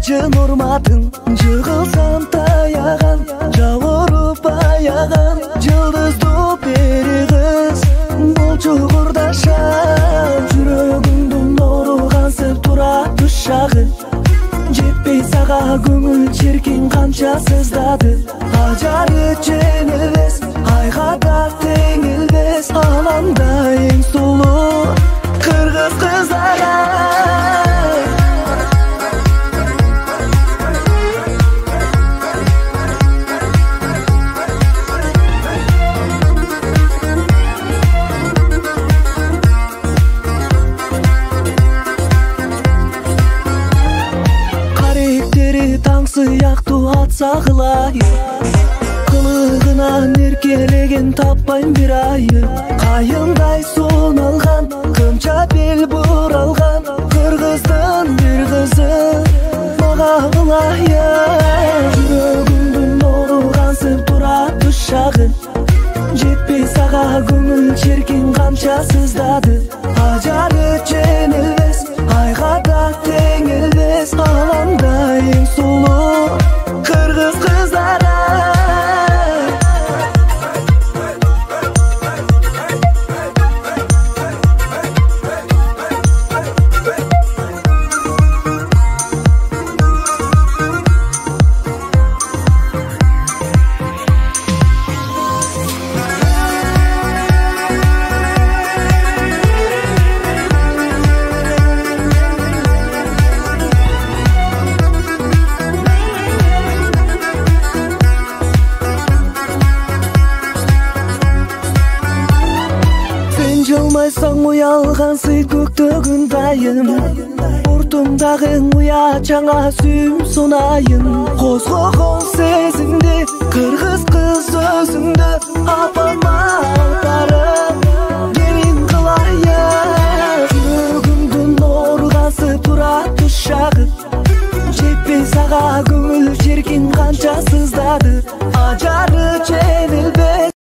чын урматың жығылсам таяган, жауырып аяған жылдызды бери кыз болчу курдашам. Жүрөгүмдүн нуру кансып турат ушагы, жетпей сага көңүл черкин канча сыздады. Ажары жеңилбес, айга да теңилбес, аланда эң сулуу кыргыз кыздары. Сыяктуу атса кылайын, кылыгынан эркелеген таппайм бир айы. Кайындай суун алган, кымча бел буралган кыргыздын бир кызы мага кылайын. Жүрөгүмдүн нуру кансып турат ушагы, жетпей сага көңүл черкин канча сыздады. Ажары жеңилбес, айга да теңилбес, аланда эң сулуу кыргыз кыздары. Жылмайсаң уялган сый көктөгүн дайым, уртуңдагы уя жаңа сүйүм сунайын. Козгогон сезимди кыргыз кыз өзүңдө, апама алдарым келин кылайын. Жүрөгүмдүн нуру кансып турат ушагы, жетпей сага көңүл черкин канча сыздады. Ажары жеңилбес,